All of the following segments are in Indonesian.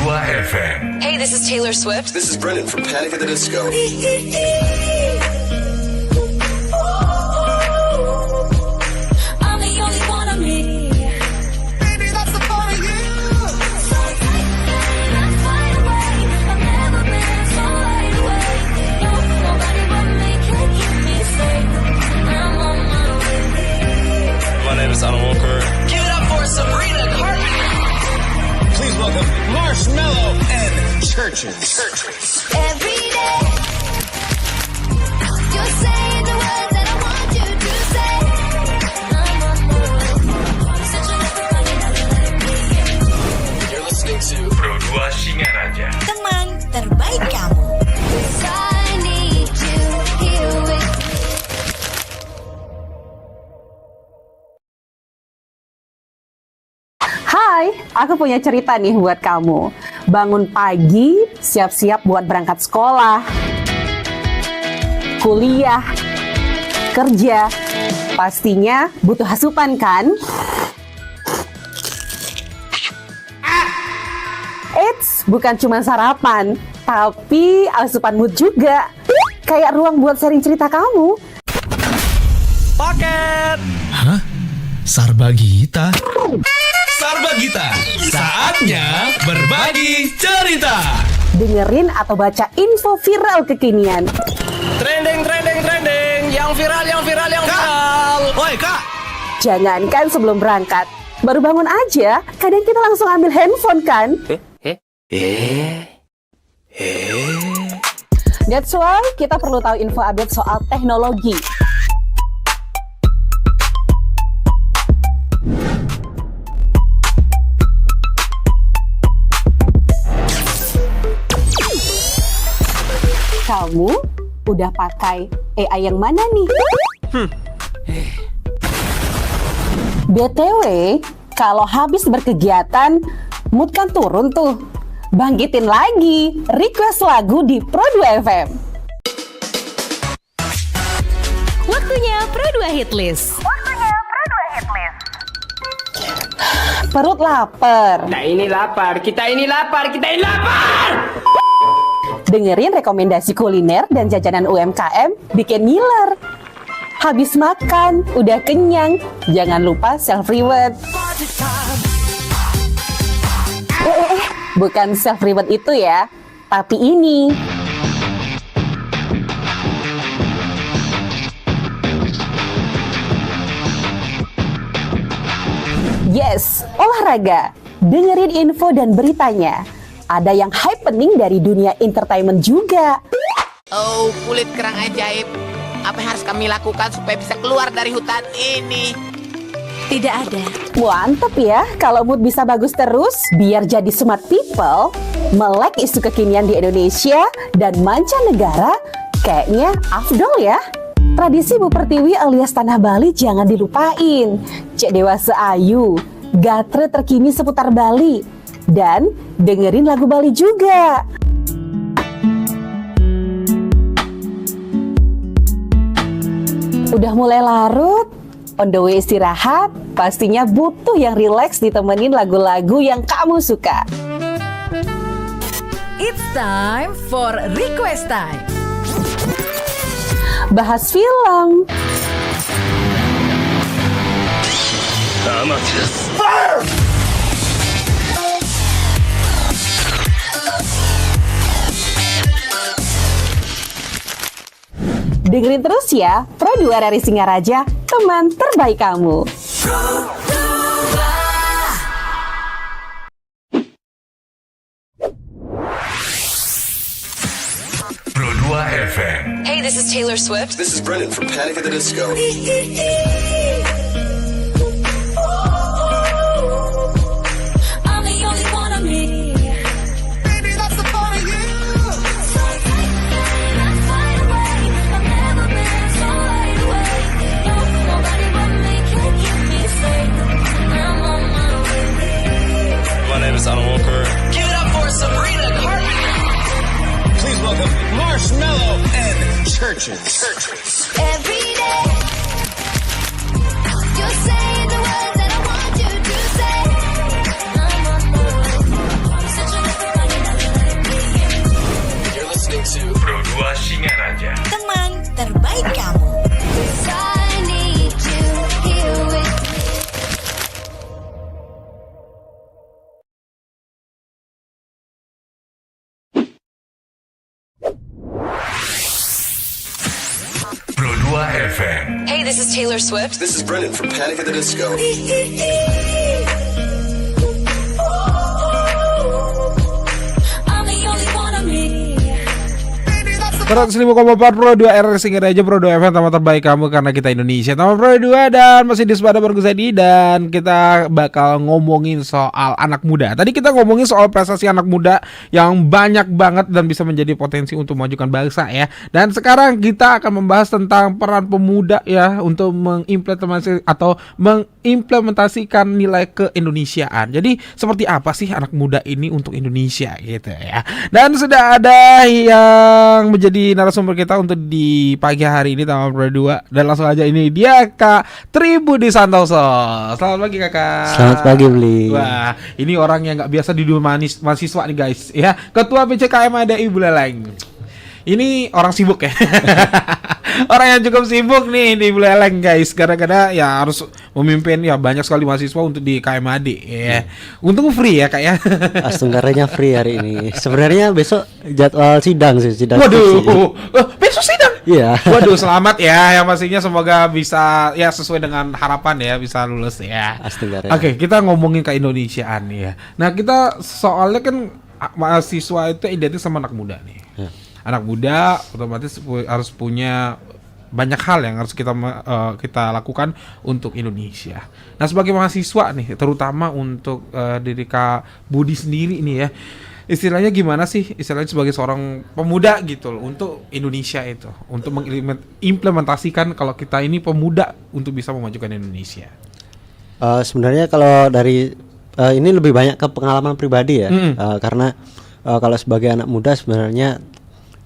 2 FM. Hey, this is Taylor Swift. This is Brennan from Panic at the Disco. I'm the only one of me. Baby, that's the part of you. So tight, let's fly away. I've never been so wide awake. No, nobody but me can keep me safe. I'm on my way. My name is Alan Walker. Give it up for Sabrina Carpenter. Please welcome Marshmello and Churches. Every day, you're saying the words that I want you to say. I'm on my way. Searching for running. You're listening to Pro 2 Singaraja. Teman terbaik kamu. 'Cause I need you here with me. Hai, aku punya cerita nih buat kamu. Bangun pagi, siap-siap buat berangkat sekolah, kuliah, kerja. Pastinya butuh asupan kan? Eits, bukan cuma sarapan, tapi asupan mood juga. Kayak ruang buat sharing cerita kamu. Paket. Hah? Sarbagita? Sarbagita. Saatnya berbagi cerita. Dengerin atau baca info viral kekinian. Trending. Yang viral. Woi, Kak. Jangankan sebelum berangkat, baru bangun aja, kadang kita langsung ambil handphone kan? That's why kita perlu tahu info update soal teknologi. Kamu udah pakai AI yang mana nih? BTW, kalau habis berkegiatan, mood kan turun tuh. Bangkitin lagi, request lagu di Pro 2 FM. Waktunya Pro 2 Hitlist. Perut lapar. Kita ini lapar. Dengerin rekomendasi kuliner dan jajanan UMKM bikin ngiler. Habis makan, udah kenyang, jangan lupa self-reward. Bukan self-reward itu ya, tapi ini. Yes, olahraga. Dengerin info dan beritanya. Ada yang happening dari dunia entertainment juga. Oh, kulit kerang ajaib. Apa yang harus kami lakukan supaya bisa keluar dari hutan ini? Tidak ada. Mantep ya, kalau mood bisa bagus terus, biar jadi smart people, melek isu kekinian di Indonesia dan mancanegara, kayaknya afdol ya. Tradisi Bu Pertiwi alias Tanah Bali jangan dilupain. Cek Dewasa Ayu, gatre terkini seputar Bali. Dan dengerin lagu Bali juga. Udah mulai larut, on the way istirahat, pastinya butuh yang rileks ditemenin lagu-lagu yang kamu suka. It's time for Request Time. Bahas film, dengerin terus ya, Pro 2 dari Singaraja, teman terbaik kamu. Pro 2 FM. Hey, this is Taylor Swift. This is Brennan from Panic at the Disco. I'm the only one of me. Baby, that's the part of you. So tight, let's fly away. I've never been so wide awake. No, nobody but me can keep me safe. I'm on my way. My name is Alan Walker. Give it up for Sabrina Carpenter. Please welcome Marshmello and Churches. Every day, you're saying the words that I want you to say. I'm on my way. Searching for FM. Hey, this is Taylor Swift. This is Brennan from Panic at the Disco. I'm the only one of me. 105,4 Pro 2 R Singer aja Pro 2 FM, taman terbaik kamu karena kita Indonesia. Taman Pro 2 dan masih di Sepada Bergusadi, dan kita bakal ngomongin soal anak muda. Tadi kita ngomongin soal prestasi anak muda yang banyak banget dan bisa menjadi potensi untuk memajukan bangsa ya. Dan sekarang kita akan membahas tentang peran pemuda ya untuk mengimplementasikan nilai keindonesiaan. Jadi seperti apa sih anak muda ini untuk Indonesia gitu ya. Dan sudah ada yang menjadi narasumber kita untuk di pagi hari ini Taman Pro 2, dan langsung aja ini dia Kak Tribudi Santoso. Selamat pagi Kakak. Selamat pagi Bli. Wah, ini orang yang nggak biasa di dunia mahasiswa nih guys ya. Ketua PCKM ADI Buleleng. Ini orang sibuk ya. Orang yang cukup sibuk nih di Buleleng guys, gara-gara ya harus memimpin ya banyak sekali mahasiswa untuk di KMAD ya. Untung free ya Kak ya. Astunggaranya free hari ini. Sebenarnya besok jadwal sidang sih, sidang. Waduh, besok sidang. Iya. Waduh, selamat ya. Yang pastinya semoga bisa ya sesuai dengan harapan ya, bisa lulus ya. Astunggaranya. Oke, kita ngomongin ke Indonesiaan nih ya. Nah, kita soalnya kan mahasiswa itu identik sama anak muda nih. Ya. Anak muda otomatis harus punya banyak hal yang harus kita lakukan untuk Indonesia. Nah, sebagai mahasiswa nih, terutama untuk diri Kak Budi sendiri nih ya, istilahnya gimana sih istilahnya sebagai seorang pemuda gitu loh untuk Indonesia itu, untuk mengimplementasikan kalau kita ini pemuda untuk bisa memajukan Indonesia. Sebenarnya kalau dari ini lebih banyak ke pengalaman pribadi ya, karena kalau sebagai anak muda sebenarnya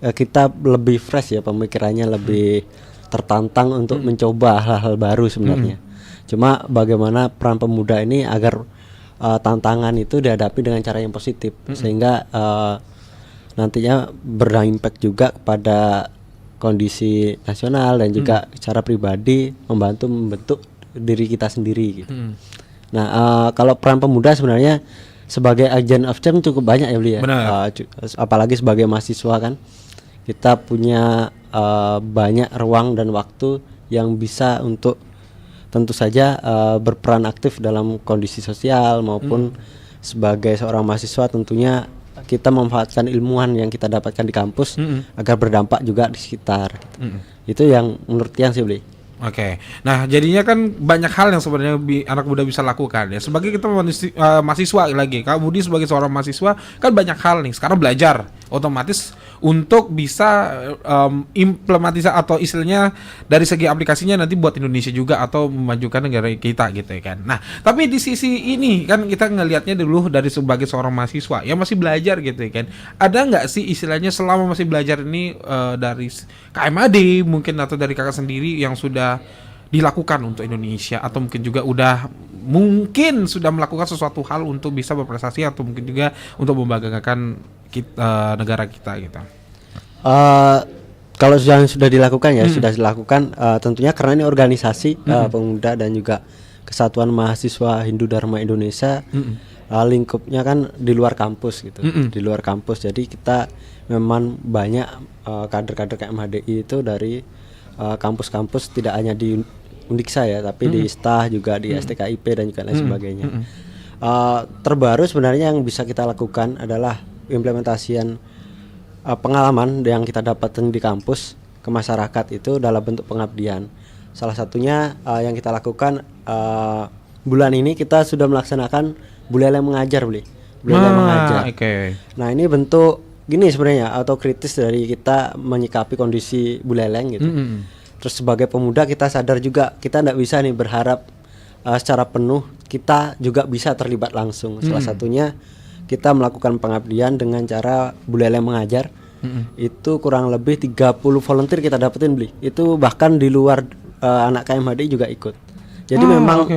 kita lebih fresh ya, pemikirannya lebih tertantang untuk mencoba hal-hal baru sebenarnya. Cuma bagaimana peran pemuda ini agar tantangan itu dihadapi dengan cara yang positif, sehingga nantinya berimpact juga pada kondisi nasional dan juga secara pribadi membentuk diri kita sendiri gitu. Nah, kalau peran pemuda sebenarnya sebagai agent of change cukup banyak ya Beli ya. Apalagi sebagai mahasiswa kan kita punya banyak ruang dan waktu yang bisa untuk tentu saja berperan aktif dalam kondisi sosial maupun sebagai seorang mahasiswa tentunya kita memanfaatkan ilmuwan yang kita dapatkan di kampus agar berdampak juga di sekitar gitu. Itu yang menurut Tian sih Beli. Oke, nah jadinya kan banyak hal yang sebenarnya anak muda bisa lakukan ya. Sebagai kita mahasiswa lagi, Kak Budi sebagai seorang mahasiswa kan banyak hal nih. Sekarang belajar, otomatis untuk bisa implementasi atau istilahnya dari segi aplikasinya nanti buat Indonesia juga atau memajukan negara kita gitu ya kan. Nah, tapi di sisi ini kan kita ngelihatnya dulu dari sebagai seorang mahasiswa yang masih belajar gitu ya kan. Ada nggak sih istilahnya selama masih belajar ini dari KMAD mungkin atau dari kakak sendiri yang sudah dilakukan untuk Indonesia atau mungkin juga mungkin sudah melakukan sesuatu hal untuk bisa berprestasi atau mungkin juga untuk membanggakan negara kita gitu. Kalau sudah dilakukan ya sudah dilakukan tentunya karena ini organisasi pemuda dan juga Kesatuan Mahasiswa Hindu Dharma Indonesia, lingkupnya kan di luar kampus gitu, di luar kampus. Jadi kita memang banyak kader-kader KMHDI itu dari kampus-kampus, tidak hanya di Undiksa ya, tapi di STAH juga, di STKIP dan juga lain sebagainya. Terbaru sebenarnya yang bisa kita lakukan adalah implementasian pengalaman yang kita dapatkan di kampus ke masyarakat itu dalam bentuk pengabdian. Salah satunya yang kita lakukan bulan ini kita sudah melaksanakan Buleleng mengajar, Buleleng mengajar. Nah, ini bentuk gini sebenarnya autokritis dari kita menyikapi kondisi Buleleng gitu. Terus sebagai pemuda kita sadar juga kita tidak bisa nih berharap secara penuh kita juga bisa terlibat langsung. Salah satunya kita melakukan pengabdian dengan cara Buleleng mengajar. Itu kurang lebih 30 volunteer kita dapetin itu bahkan di luar anak KMHDI juga ikut. Jadi memang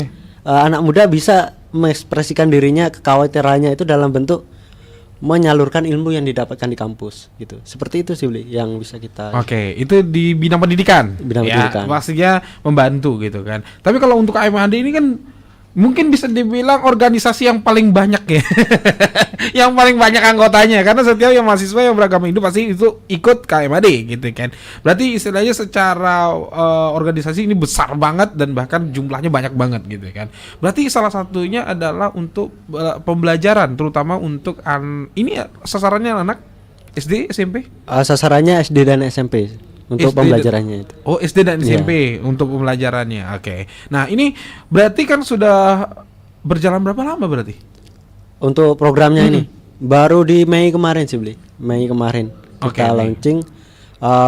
anak muda bisa mengekspresikan dirinya, kekhawatirannya itu dalam bentuk menyalurkan ilmu yang didapatkan di kampus gitu. Seperti itu sih yang bisa kita. Itu di bidang pendidikan. Pendidikan. Pastinya membantu gitu kan. Tapi kalau untuk KMHD ini kan mungkin bisa dibilang organisasi yang paling banyak ya. Yang paling banyak anggotanya, karena setiap yang mahasiswa yang beragama Hindu pasti itu ikut KMAD gitu kan. Berarti istilahnya secara organisasi ini besar banget dan bahkan jumlahnya banyak banget gitu kan. Berarti salah satunya adalah untuk pembelajaran, terutama untuk ini sasarannya anak SD, SMP? Sasarannya SD dan SMP untuk pembelajarannya itu. Oh, SD dan SMP untuk pembelajarannya. Oke. Nah, ini berarti kan sudah berjalan berapa lama berarti? Untuk programnya ini baru di Mei kemarin sih, Bli. Mei kemarin kita launching.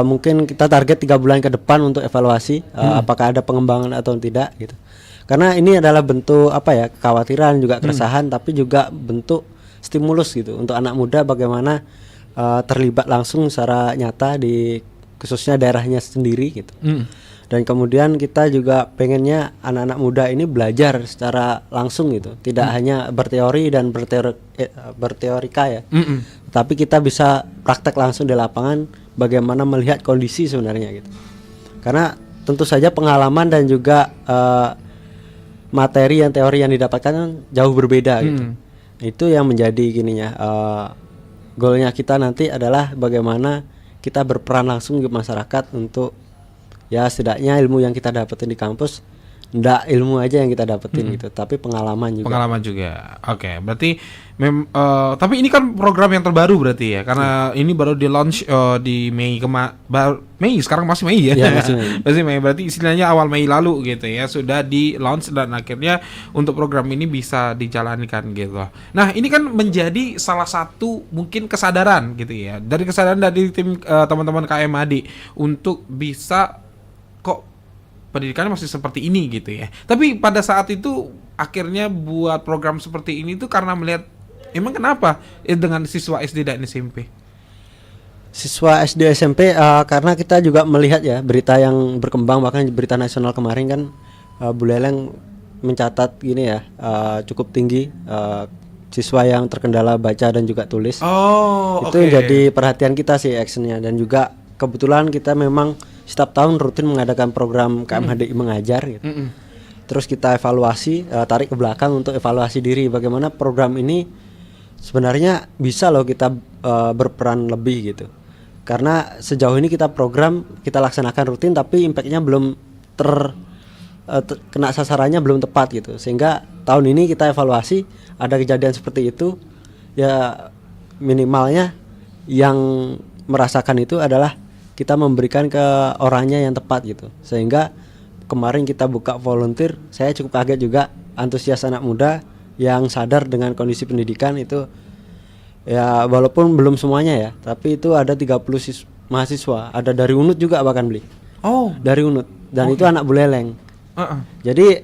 Mungkin kita target 3 bulan ke depan untuk evaluasi apakah ada pengembangan atau tidak gitu. Karena ini adalah bentuk kekhawatiran juga keresahan, tapi juga bentuk stimulus gitu untuk anak muda bagaimana terlibat langsung secara nyata di khususnya daerahnya sendiri gitu. Dan kemudian kita juga pengennya anak-anak muda ini belajar secara langsung gitu, tidak hanya berteori dan berteorika ya, tapi kita bisa praktek langsung di lapangan bagaimana melihat kondisi sebenarnya gitu. Karena tentu saja pengalaman dan juga materi yang teori yang didapatkan jauh berbeda gitu. Itu yang menjadi goalnya kita nanti adalah bagaimana kita berperan langsung ke masyarakat untuk ya setidaknya ilmu yang kita dapetin di kampus ndak ilmu aja yang kita dapetin gitu, tapi pengalaman juga. Oke, berarti tapi ini kan program yang terbaru berarti ya, karena ini baru di launch di Mei Mei, sekarang masih Mei ya. Masih Mei, berarti istilahnya awal Mei lalu gitu ya sudah di launch dan akhirnya untuk program ini bisa dijalankan gitu. Nah, ini kan menjadi salah satu mungkin kesadaran gitu ya, dari kesadaran dari tim teman-teman KMAD untuk bisa pendidikannya masih seperti ini gitu ya. Tapi pada saat itu akhirnya buat program seperti ini tuh karena melihat emang kenapa dengan siswa SD dan SMP? Siswa SD SMP karena kita juga melihat ya berita yang berkembang, bahkan berita nasional kemarin kan Bu Leleng mencatat gini ya, cukup tinggi siswa yang terkendala baca dan juga tulis. Itu yang jadi perhatian kita sih actionnya, dan juga kebetulan kita memang setiap tahun rutin mengadakan program KMHDI mengajar gitu. Terus kita evaluasi, tarik ke belakang untuk evaluasi diri bagaimana program ini sebenarnya bisa loh kita berperan lebih gitu. Karena sejauh ini kita program kita laksanakan rutin tapi impactnya belum kena sasarannya belum tepat gitu. Sehingga tahun ini kita evaluasi, ada kejadian seperti itu ya, minimalnya yang merasakan itu adalah kita memberikan ke orangnya yang tepat gitu. Sehingga kemarin kita buka volunteer, saya cukup kaget juga antusias anak muda yang sadar dengan kondisi pendidikan itu ya, walaupun belum semuanya ya, tapi itu ada 30 mahasiswa, ada dari UNUD juga bahkan Beli. Dari UNUD, dan itu anak Buleleng. Jadi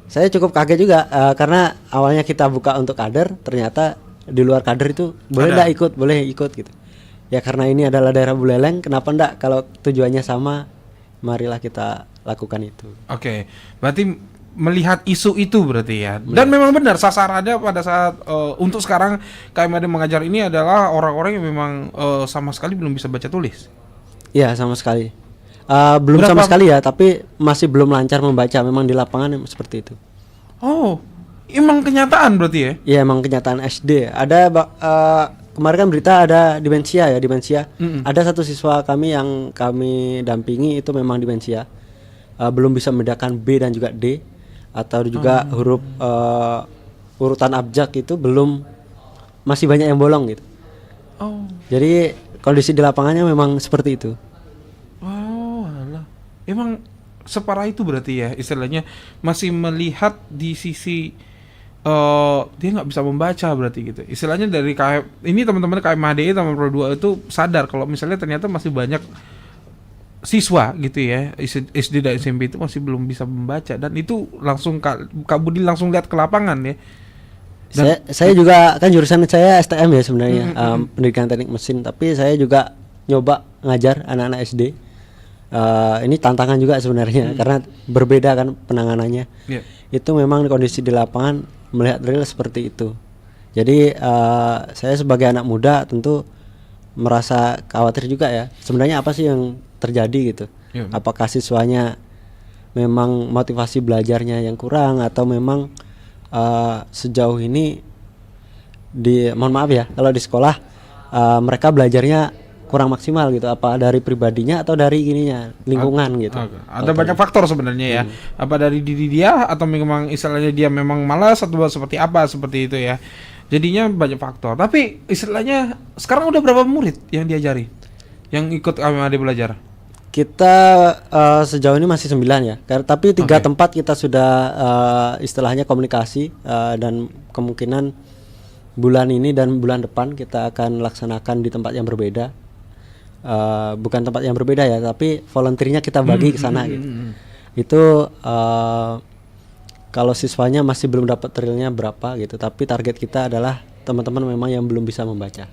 saya cukup kaget juga karena awalnya kita buka untuk kader, ternyata di luar kader itu boleh ikut gitu. Ya karena ini adalah daerah Buleleng, kenapa enggak, kalau tujuannya sama, marilah kita lakukan itu. Oke, berarti melihat isu itu berarti ya. Dan memang benar sasarannya pada saat untuk sekarang KMAD mengajar ini adalah orang-orang yang memang sama sekali belum bisa baca tulis. Iya, sama sekali. Belum sama sekali ya, tapi masih belum lancar membaca, memang di lapangan seperti itu. Emang kenyataan berarti ya? Iya, emang kenyataan SD. Ada kemarin kan berita ada demensia. Ada satu siswa kami yang kami dampingi itu memang demensia, belum bisa membedakan B dan juga D, atau juga huruf urutan abjad itu masih banyak yang bolong gitu. Jadi kondisi di lapangannya memang seperti itu. Emang separah itu berarti ya, istilahnya masih melihat di sisi dia nggak bisa membaca berarti gitu. Istilahnya dari ini teman-teman KMHDI teman Pro 2 itu sadar kalau misalnya ternyata masih banyak siswa gitu ya, SD dan SMP itu masih belum bisa membaca, dan itu langsung Kak Budi langsung lihat ke lapangan ya. Saya juga kan jurusan saya STM ya sebenarnya, pendidikan teknik mesin, tapi saya juga nyoba ngajar anak-anak SD. Ini tantangan juga sebenarnya karena berbeda kan penanganannya. Itu memang kondisi di lapangan melihat real seperti itu. Jadi saya sebagai anak muda tentu merasa khawatir juga ya. Sebenarnya apa sih yang terjadi gitu? Apakah siswanya memang motivasi belajarnya yang kurang atau memang sejauh ini mohon maaf ya kalau di sekolah mereka belajarnya kurang maksimal gitu, apa dari pribadinya atau dari ininya lingkungan gitu. Ada banyak faktor sebenarnya ya. Apa dari diri dia atau memang istilahnya dia memang malas atau seperti apa seperti itu ya. Jadinya banyak faktor. Tapi istilahnya sekarang udah berapa murid yang diajari yang ikut KMAD belajar? Kita sejauh ini masih 9 ya. Tapi 3 tempat kita sudah istilahnya komunikasi dan kemungkinan bulan ini dan bulan depan kita akan laksanakan di tempat yang berbeda. Bukan tempat yang berbeda ya, tapi volunteernya kita bagi ke sana gitu. Itu kalau siswanya masih belum dapat realnya berapa gitu, tapi target kita adalah teman-teman memang yang belum bisa membaca.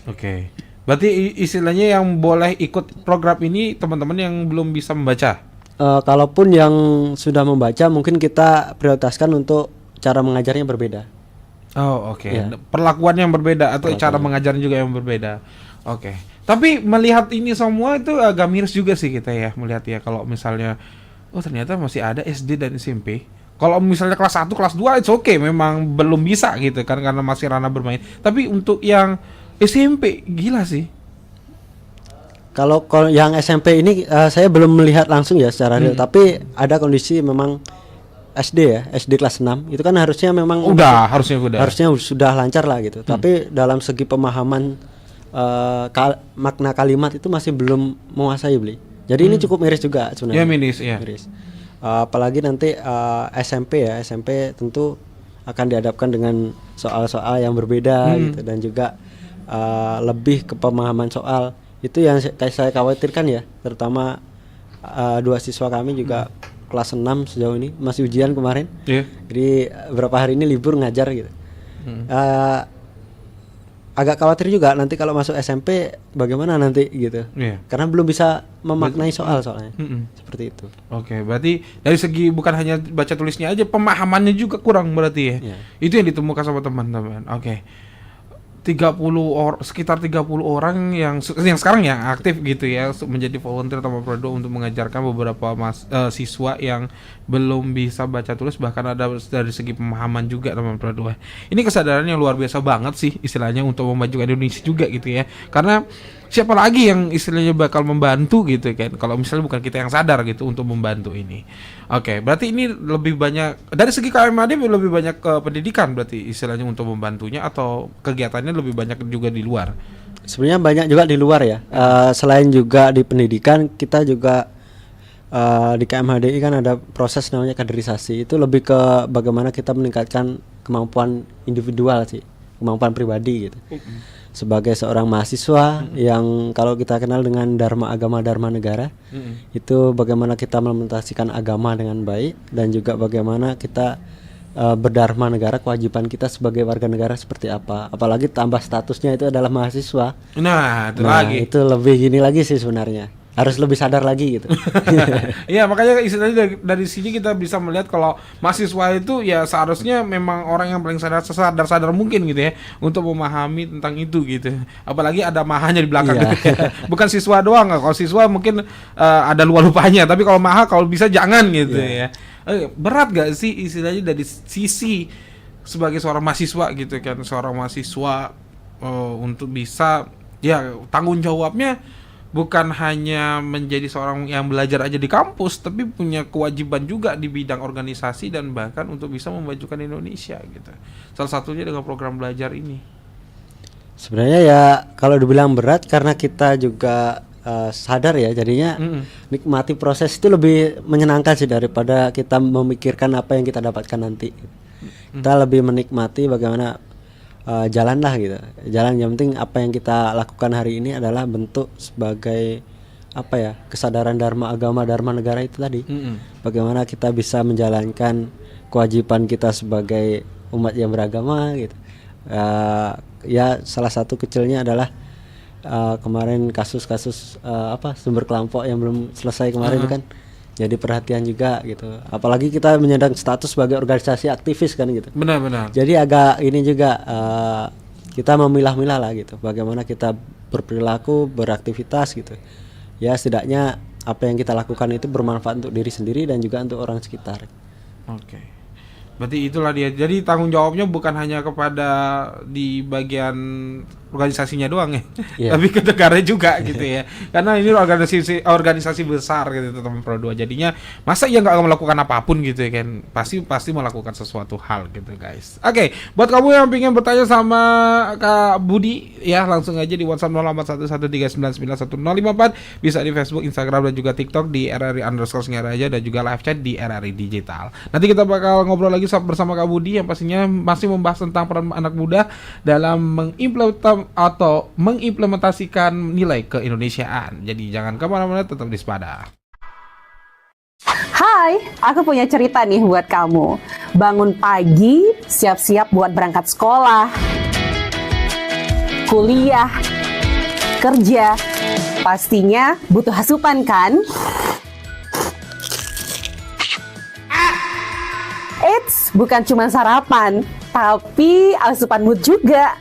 Oke. Berarti istilahnya yang boleh ikut program ini teman-teman yang belum bisa membaca. Kalaupun yang sudah membaca mungkin kita prioritaskan untuk cara mengajarnya berbeda. Oh, oke. Ya. Perlakuan yang berbeda atau cara mengajarnya juga yang berbeda. Oke. Tapi melihat ini semua itu agak miris juga sih kita ya melihat ya kalau misalnya ternyata masih ada SD dan SMP. Kalau misalnya kelas 1, kelas 2 it's okay, memang belum bisa gitu kan karena masih ranah bermain. Tapi untuk yang SMP gila sih. Kalau yang SMP ini saya belum melihat langsung ya secara real, tapi ada kondisi memang SD ya, SD kelas 6 itu kan harusnya memang harusnya sudah lancar lah gitu. Tapi dalam segi pemahaman makna kalimat itu masih belum menguasai beli. Jadi ini cukup miris juga sebenarnya. Ya miris. Apalagi nanti SMP ya, SMP tentu akan dihadapkan dengan soal-soal yang berbeda gitu dan juga lebih ke pemahaman soal itu yang saya khawatirkan ya, terutama 2 siswa kami juga kelas 6 sejauh ini masih ujian kemarin. Jadi beberapa hari ini libur ngajar gitu. Agak khawatir juga nanti kalau masuk SMP bagaimana nanti gitu. Karena belum bisa memaknai soalnya. Seperti itu. Oke, berarti dari segi bukan hanya baca tulisnya aja, pemahamannya juga kurang berarti ya. Itu yang ditemukan sama teman-teman. Oke. Sekitar 30 orang yang sekarang yang aktif gitu ya menjadi volunteer Taman Prodo untuk mengajarkan beberapa siswa yang belum bisa baca tulis, bahkan ada dari segi pemahaman juga Taman Prodo. Ini kesadaran yang luar biasa banget sih istilahnya untuk memajukan Indonesia juga gitu ya. Karena siapa lagi yang istilahnya bakal membantu gitu kan kalau misalnya bukan kita yang sadar gitu untuk membantu ini. Oke, berarti ini lebih banyak dari segi KMAD lebih banyak ke pendidikan berarti istilahnya untuk membantunya, atau kegiatannya lebih banyak juga di luar? Sebenarnya banyak juga di luar ya. Selain juga di pendidikan, kita juga di KMHDI kan ada proses namanya kaderisasi. Itu lebih ke bagaimana kita meningkatkan kemampuan individual sih, kemampuan pribadi gitu. Sebagai seorang mahasiswa yang kalau kita kenal dengan dharma agama dharma negara, itu bagaimana kita mengimplementasikan agama dengan baik dan juga bagaimana kita berdharma negara, kewajiban kita sebagai warga negara seperti apa. Apalagi tambah statusnya itu adalah mahasiswa. Nah, itu lebih gini lagi sih sebenarnya. Harus lebih sadar lagi gitu. Iya, makanya istilahnya dari sini kita bisa melihat kalau mahasiswa itu ya seharusnya memang orang yang paling sadar mungkin gitu ya untuk memahami tentang itu gitu. Apalagi ada mahanya di belakang gitu ya. Bukan siswa doang, kalau siswa mungkin ada lupa-lupanya, tapi kalau maha kalau bisa jangan gitu ya. Berat gak sih istilahnya dari sisi sebagai seorang mahasiswa gitu kan, seorang mahasiswa untuk bisa ya tanggung jawabnya bukan hanya menjadi seorang yang belajar aja di kampus, tapi punya kewajiban juga di bidang organisasi dan bahkan untuk bisa memajukan Indonesia gitu. Salah satunya dengan program belajar ini. Sebenarnya ya kalau dibilang berat karena kita juga sadar ya, jadinya nikmati proses itu lebih menyenangkan sih daripada kita memikirkan apa yang kita dapatkan nanti. Kita lebih menikmati bagaimana jalan lah gitu. Jalan, yang penting apa yang kita lakukan hari ini adalah bentuk sebagai apa ya, kesadaran dharma agama dharma negara itu tadi. Bagaimana kita bisa menjalankan kewajiban kita sebagai umat yang beragama gitu. Ya salah satu kecilnya adalah kemarin kasus-kasus sumber kelompok yang belum selesai kemarin itu kan jadi perhatian juga gitu. Apalagi kita menyandang status sebagai organisasi aktivis kan gitu. Benar-benar. Jadi agak ini juga kita memilah-milah lah gitu. Bagaimana kita berperilaku, beraktivitas gitu. Ya setidaknya apa yang kita lakukan itu bermanfaat untuk diri sendiri dan juga untuk orang sekitar. Oke. Berarti itulah dia. Jadi tanggung jawabnya bukan hanya kepada di bagian organisasinya doang ya, tapi ke negara juga gitu ya. Karena ini organisasi besar gitu teman Pro 2. Jadinya masa ya nggak melakukan apapun gitu ya kan? Pasti melakukan sesuatu hal gitu guys. Oke, buat kamu yang pengen bertanya sama Kak Budi ya langsung aja di WhatsApp 0811399154, bisa di Facebook, Instagram dan juga TikTok di RRI_Singaraja dan juga live chat di RRI Digital. Nanti kita bakal ngobrol lagi bersama Kak Budi yang pastinya masih membahas tentang peran anak muda dalam mengimplementasikan nilai keindonesiaan. Jadi jangan kemana-mana, tetap di Sepada. Hai, aku punya cerita nih buat kamu. Bangun pagi, siap-siap buat berangkat sekolah, kuliah, kerja. Pastinya butuh asupan kan? Eits, bukan cuma sarapan, tapi asupan mood juga.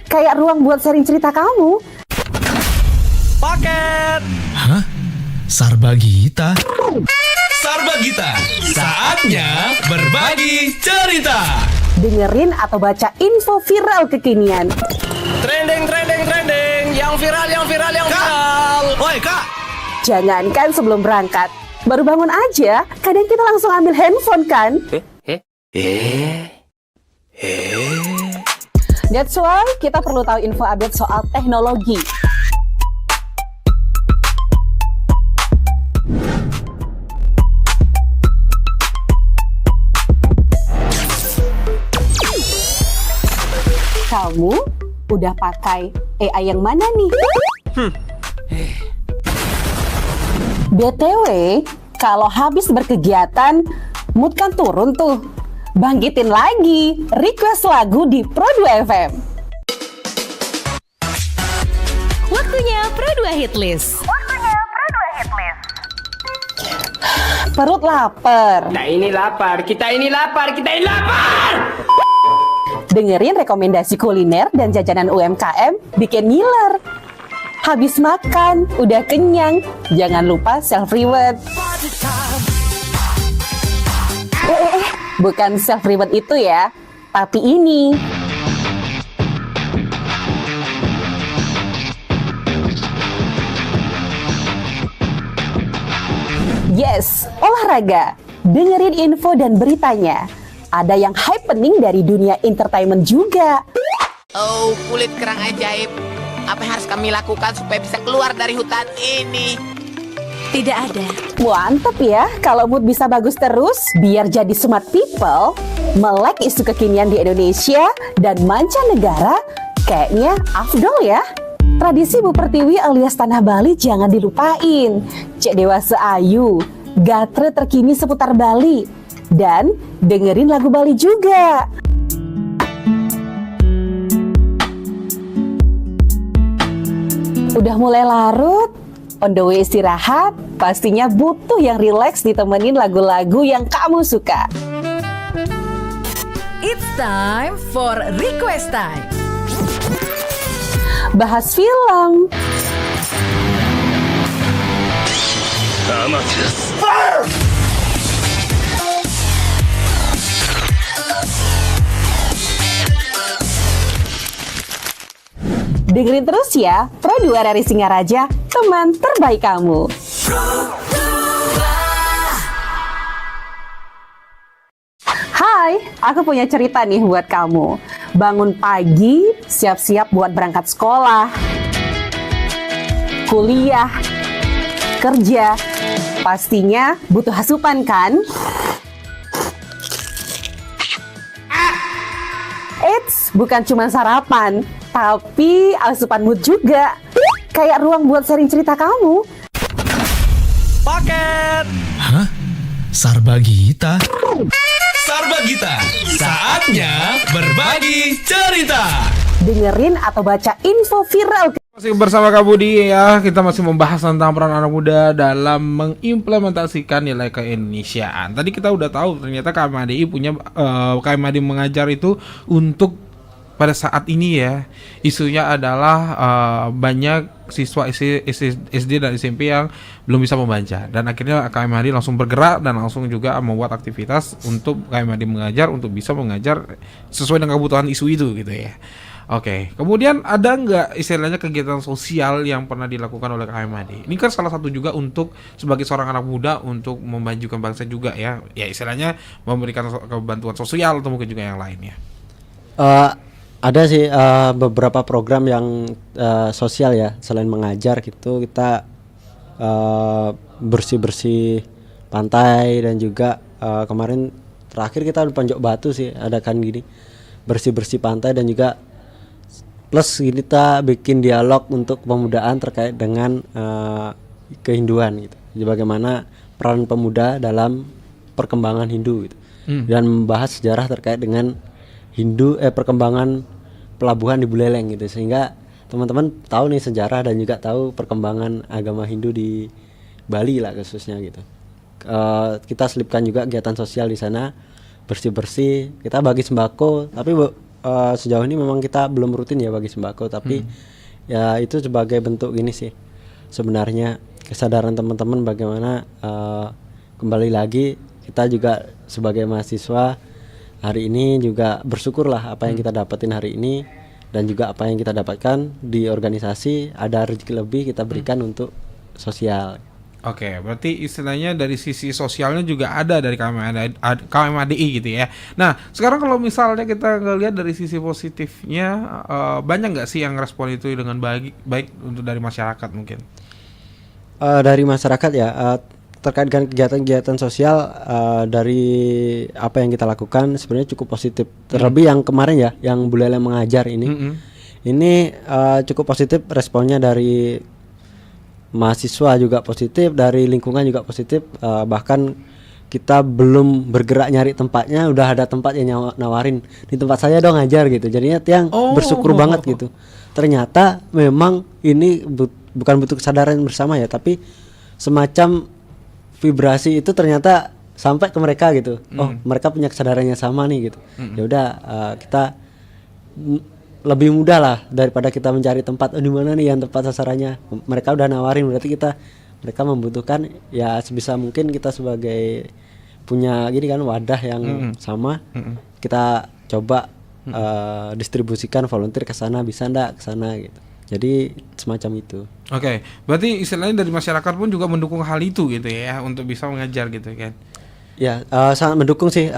Kayak ruang buat sharing cerita kamu. Paket. Hah? Sarbagita? Sarbagita, saatnya berbagi cerita. Dengerin atau baca info viral kekinian. Trending, yang viral. Woi Kak. Jangankan sebelum berangkat, baru bangun aja, kadang kita langsung ambil handphone kan? That's why kita perlu tahu info update soal teknologi. Kamu udah pakai AI yang mana nih? BTW, kalau habis berkegiatan, mood kan turun tuh. Bangkitin lagi, request lagu di Pro 2 FM. Waktunya Pro 2 Hitlist. Perut lapar. Kita ini lapar. Dengerin rekomendasi kuliner dan jajanan UMKM bikin ngiler. Habis makan, udah kenyang, jangan lupa self-reward. Bukan self-reward itu ya, tapi ini. Yes, olahraga. Dengerin info dan beritanya. Ada yang happening dari dunia entertainment juga. Oh, kulit kerang ajaib. Apa yang harus kami lakukan supaya bisa keluar dari hutan ini? Tidak ada. Mantep ya, kalau mood bisa bagus terus, biar jadi smart people, melek isu kekinian di Indonesia dan mancanegara, kayaknya afdol ya. Tradisi Bu Pertiwi alias Tanah Bali jangan dilupain. Cek Dewasa Ayu, gatre terkini seputar Bali, dan dengerin lagu Bali juga. Udah mulai larut, on the way istirahat, pastinya butuh yang rileks ditemenin lagu-lagu yang kamu suka. It's time for Request Time. Bahas film, dengerin terus ya, Pro 2 RRI Singaraja, teman terbaik kamu. Hai, aku punya cerita nih buat kamu. Bangun pagi, siap-siap buat berangkat sekolah, kuliah, kerja. Pastinya butuh asupan kan? Eits, bukan cuma sarapan, tapi asupan mood juga. Kayak ruang buat sharing cerita kamu. Paket. Hah? Sarbagita? Sarbagita, saatnya berbagi cerita. Dengerin atau baca info viral. Masih bersama Kak Budi ya, kita masih membahas tentang peran anak muda dalam mengimplementasikan nilai keindonesiaan. Tadi kita udah tahu ternyata KMADI punya KMADI mengajar itu untuk pada saat ini ya, isunya adalah banyak siswa SD dan SMP yang belum bisa membaca, dan akhirnya KMHD langsung bergerak dan langsung juga membuat aktivitas untuk KMHD mengajar untuk bisa mengajar sesuai dengan kebutuhan isu itu gitu ya. Oke, kemudian ada nggak istilahnya kegiatan sosial yang pernah dilakukan oleh KMHD? Ini kan salah satu juga untuk sebagai seorang anak muda untuk memajukan bangsa juga ya. Ya istilahnya memberikan bantuan sosial atau mungkin juga yang lainnya. Ada sih beberapa program yang sosial ya, selain mengajar gitu, kita bersih-bersih pantai dan juga kemarin terakhir kita di Panjok Batu sih adakan gini, bersih-bersih pantai dan juga plus kita bikin dialog untuk pemudaan terkait dengan kehinduan gitu. Jadi bagaimana peran pemuda dalam perkembangan Hindu gitu. Dan membahas sejarah terkait dengan perkembangan pelabuhan di Buleleng gitu, sehingga teman-teman tahu nih sejarah dan juga tahu perkembangan agama Hindu di Bali lah khususnya gitu. Kita selipkan juga kegiatan sosial di sana, bersih-bersih, kita bagi sembako, tapi sejauh ini memang kita belum rutin ya bagi sembako, tapi ya itu sebagai bentuk gini sih sebenarnya kesadaran teman-teman bagaimana kembali lagi kita juga sebagai mahasiswa hari ini juga bersyukurlah apa yang kita dapetin hari ini dan juga apa yang kita dapatkan di organisasi, ada rezeki lebih kita berikan untuk sosial. Oke, berarti istilahnya dari sisi sosialnya juga ada dari KMHDI gitu ya. Nah, sekarang kalau misalnya kita ngelihat dari sisi positifnya, banyak nggak sih yang respon itu dengan baik untuk dari masyarakat mungkin? Dari masyarakat ya, terkait dengan kegiatan-kegiatan sosial dari apa yang kita lakukan sebenarnya cukup positif. Terlebih yang kemarin ya, yang Buleleng mengajar ini cukup positif responnya dari mahasiswa juga positif, dari lingkungan juga positif, bahkan kita belum bergerak nyari tempatnya udah ada tempat yang nawarin di tempat saya dong ngajar gitu, jadinya tiang bersyukur banget gitu. Ternyata memang ini bukan butuh kesadaran bersama ya, tapi semacam vibrasi itu ternyata sampai ke mereka gitu. Oh mereka punya kesadarannya sama nih gitu. Ya udah kita lebih mudah lah daripada kita mencari tempat di mana nih yang tempat sasarannya. Mereka udah nawarin, berarti mereka membutuhkan ya, sebisa mungkin kita sebagai punya gini kan wadah yang sama, kita coba distribusikan volunteer ke sana, bisa ndak ke sana gitu. Jadi semacam itu. Oke, berarti istilahnya dari masyarakat pun juga mendukung hal itu gitu ya untuk bisa mengajar gitu kan. Ya, sangat mendukung sih,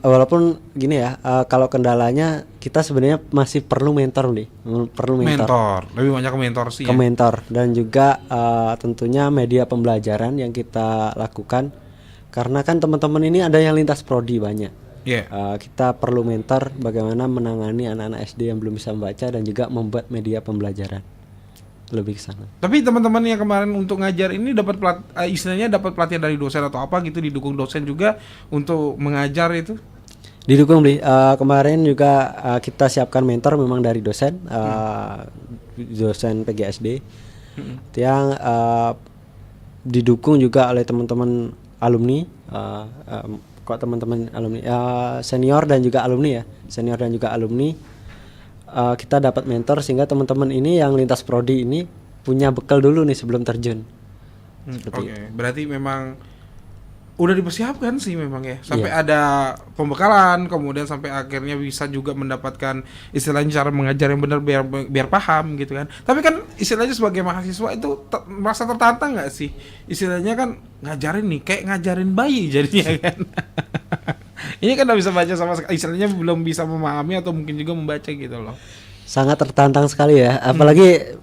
walaupun gini ya, kalau kendalanya kita sebenarnya masih perlu mentor nih, mentor, lebih banyak ke mentor sih. Ke mentor dan juga tentunya media pembelajaran yang kita lakukan, karena kan teman-teman ini ada yang lintas prodi banyak. Kita perlu mentor bagaimana menangani anak-anak SD yang belum bisa membaca dan juga membuat media pembelajaran. Lebih ke sana. Tapi teman-teman yang kemarin untuk ngajar ini dapat istilahnya dapat pelatihan dari dosen atau apa gitu, didukung dosen juga untuk mengajar itu? Didukung kemarin juga kita siapkan mentor memang dari dosen, dosen PGSD, yang didukung juga oleh teman-teman alumni, teman-teman alumni senior dan juga alumni ya, senior dan juga alumni. Kita dapat mentor sehingga teman-teman ini yang lintas prodi ini punya bekal dulu nih sebelum terjun. Oke, berarti memang udah dipersiapkan sih memang ya, sampai ada pembekalan, kemudian sampai akhirnya bisa juga mendapatkan istilahnya cara mengajar yang benar biar paham gitu kan. Tapi kan istilahnya sebagai mahasiswa itu merasa tertantang nggak sih? Istilahnya kan ngajarin nih kayak ngajarin bayi jadinya kan. Ini kan nggak bisa baca sama sekali, istilahnya belum bisa memahami atau mungkin juga membaca gitu loh. Sangat tertantang sekali ya, apalagi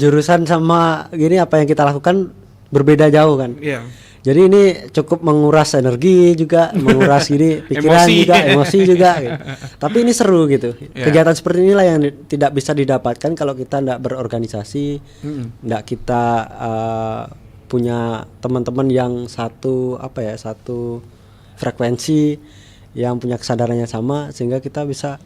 jurusan sama gini apa yang kita lakukan berbeda jauh kan. Jadi ini cukup menguras energi juga, menguras gini pikiran juga, emosi juga gitu. Tapi ini seru gitu. Kegiatan seperti inilah yang tidak bisa didapatkan kalau kita tidak berorganisasi, tidak kita punya teman-teman yang satu frekuensi, yang punya kesadarannya sama, sehingga kita bisa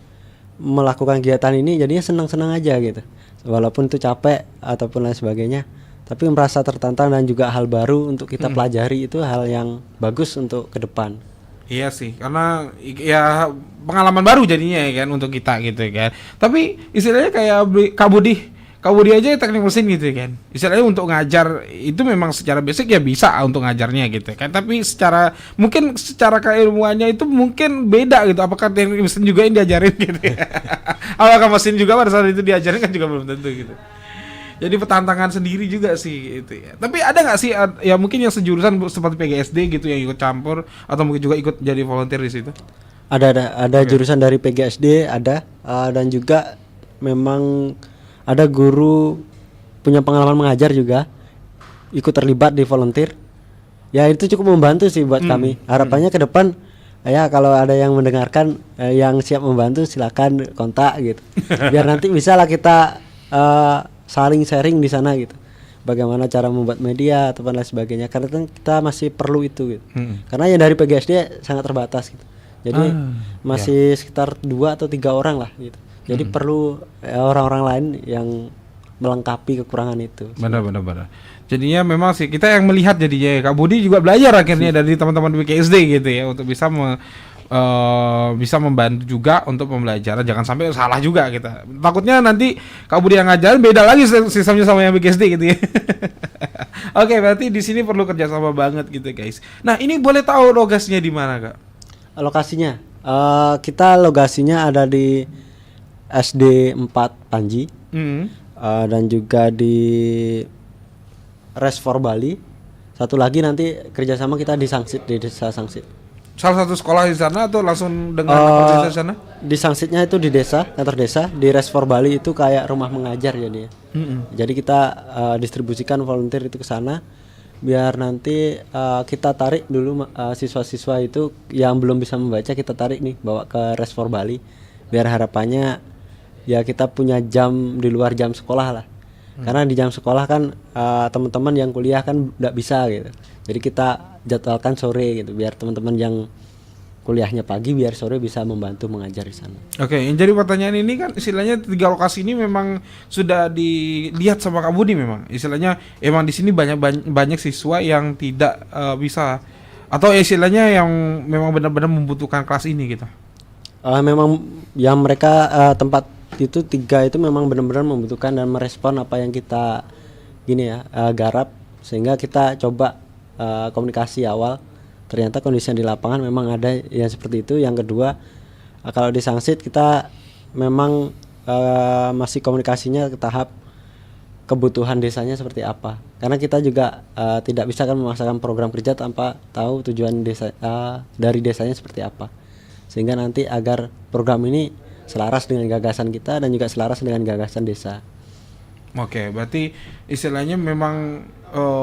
melakukan kegiatan ini jadinya senang-senang aja gitu. Walaupun itu capek ataupun lain sebagainya, tapi merasa tertantang dan juga hal baru untuk kita pelajari, itu hal yang bagus untuk ke depan. Iya sih, karena ya pengalaman baru jadinya ya kan untuk kita gitu kan. Tapi istilahnya kayak Kak Budi aja teknik mesin gitu kan. Istilahnya untuk ngajar itu memang secara basic ya bisa untuk ngajarnya gitu kan. Tapi mungkin secara keilmuannya itu mungkin beda gitu. Apakah teknik mesin juga yang diajarin gitu ya. Apakah mesin juga pada saat itu diajarin kan juga belum tentu gitu. Jadi tantangan sendiri juga sih itu ya. Tapi ada nggak sih ya mungkin yang sejurusan seperti PGSD gitu yang ikut campur atau mungkin juga ikut jadi volunteer di situ? Ada jurusan dari PGSD ada dan juga memang ada guru punya pengalaman mengajar juga ikut terlibat di volunteer. Ya itu cukup membantu sih buat kami. Harapannya ke depan ya kalau ada yang mendengarkan yang siap membantu silakan kontak gitu. Biar nanti bisa lah kita saling sharing di sana gitu. Bagaimana cara membuat media ataupun lain sebagainya. Karena kan kita masih perlu itu gitu. Karena yang dari PGSD sangat terbatas gitu. Jadi masih sekitar 2 atau 3 orang lah gitu. Jadi perlu orang-orang lain yang melengkapi kekurangan itu. Benar. Jadinya memang sih kita yang melihat jadinya Kak Budi juga belajar akhirnya dari teman-teman PGSD gitu ya untuk bisa membantu juga untuk pembelajaran, jangan sampai salah juga kita. Takutnya nanti Kak Budi yang ngajarin beda lagi sistemnya sama yang BGSD gitu ya. Oke, berarti di sini perlu kerjasama banget gitu guys. Nah ini boleh tahu lokasinya di mana Kak? Lokasinya kita lokasinya ada di SD 4 Panji dan juga di Resfor Bali. Satu lagi nanti kerjasama kita di Sangsit, di desa Sangsit. Salah satu sekolah di sana atau langsung dengan desa di sana? Di Sangsitnya itu di desa, kantor desa. Di Resfor Bali itu kayak rumah mengajar jadinya. Jadi kita distribusikan volunteer itu ke sana biar nanti kita tarik dulu siswa-siswa itu yang belum bisa membaca, kita tarik nih bawa ke Resfor Bali biar harapannya ya kita punya jam di luar jam sekolah lah. Karena di jam sekolah kan teman-teman yang kuliah kan tidak bisa gitu. Jadi kita jadwalkan sore gitu biar teman-teman yang kuliahnya pagi biar sore bisa membantu mengajar di sana. Oke, yang jadi pertanyaan ini kan istilahnya 3 lokasi ini memang sudah dilihat sama Kak Budi memang. Istilahnya emang di sini banyak siswa yang tidak bisa atau istilahnya yang memang benar-benar membutuhkan kelas ini gitu. Memang yang mereka tempat itu 3 itu memang benar-benar membutuhkan dan merespon apa yang kita garap, sehingga kita coba komunikasi awal. Ternyata kondisi yang di lapangan memang ada yang seperti itu. Yang kedua, kalau di Sangsit kita memang masih komunikasinya ke tahap kebutuhan desanya seperti apa. Karena kita juga tidak bisa kan memaksakan program kerja tanpa tahu tujuan desa dari desanya seperti apa. Sehingga nanti agar program ini selaras dengan gagasan kita dan juga selaras dengan gagasan desa. Oke, berarti istilahnya memang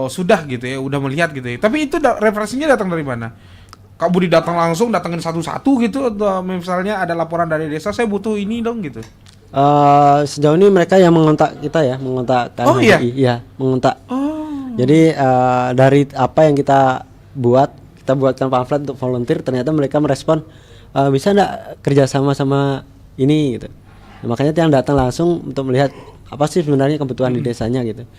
sudah gitu ya, udah melihat gitu ya. Tapi itu referensinya datang dari mana? Kak Budi datang langsung, datangin satu-satu gitu, atau misalnya ada laporan dari desa, saya butuh ini dong gitu. Sejauh ini mereka yang mengontak kita ya, mengontak KMHI. Oh iya? Iya, mengontak. Jadi dari apa yang kita buatkan pamflet untuk volunteer, ternyata mereka merespon, bisa enggak kerjasama sama ini gitu. Nah, makanya yang datang langsung untuk melihat apa sih sebenarnya kebutuhan di desanya gitu.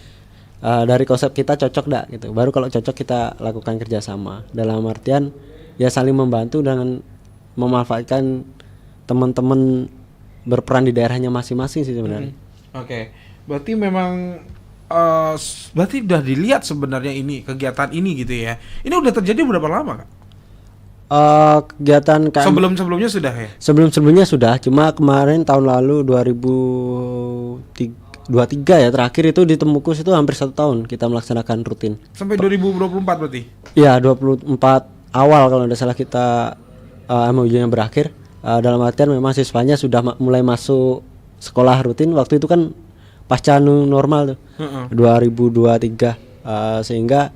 Dari konsep kita cocok enggak gitu. Baru kalau cocok kita lakukan kerjasama. Dalam artian ya saling membantu dengan memanfaatkan teman-teman berperan di daerahnya masing-masing sih sebenarnya. Oke. Berarti memang berarti udah dilihat sebenarnya ini kegiatan ini gitu ya. Ini udah terjadi berapa lama Kak? Kegiatan sebelumnya sudah ya? Sebelumnya sudah, cuma kemarin tahun lalu 2023 ya terakhir itu di Temukus itu hampir 1 tahun kita melaksanakan rutin. Sampai 2024 berarti? Iya 24 awal kalau tidak salah kita MOU-nya berakhir. Dalam artian memang siswanya sudah mulai masuk sekolah rutin. Waktu itu kan pasca new normal tuh 2023 sehingga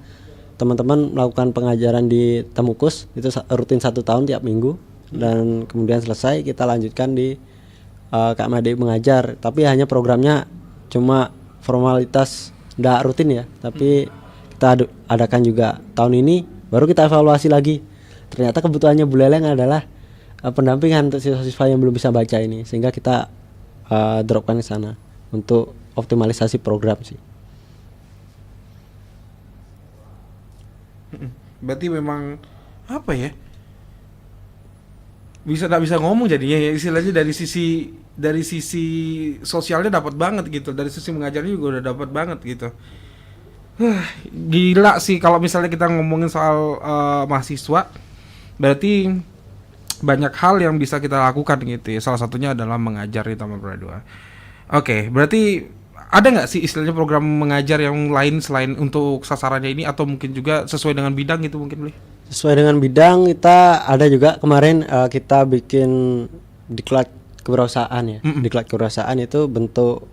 teman-teman melakukan pengajaran di Temukus itu rutin 1 tahun tiap minggu dan kemudian selesai kita lanjutkan di KMHD mengajar, tapi hanya programnya cuma formalitas ndak rutin ya, tapi kita adakan juga tahun ini baru kita evaluasi lagi. Ternyata kebutuhannya Bu Leleng adalah pendampingan untuk siswa-siswa yang belum bisa baca ini, sehingga kita dropkan ke sana untuk optimalisasi program sih. Berarti memang apa ya? nggak bisa ngomong jadinya ya, istilahnya dari sisi sosialnya dapat banget gitu, dari sisi mengajarnya juga udah dapat banget gitu. Gila sih kalau misalnya kita ngomongin soal mahasiswa, berarti banyak hal yang bisa kita lakukan gitu ya. Salah satunya adalah mengajar di Taman Pradua. Oke, berarti ada nggak sih istilahnya program mengajar yang lain selain untuk sasarannya ini, atau mungkin juga sesuai dengan bidang gitu mungkin boleh? Sesuai dengan bidang kita ada juga kemarin kita bikin diklat kewirausahaan ya. Diklat kewirausahaan itu bentuk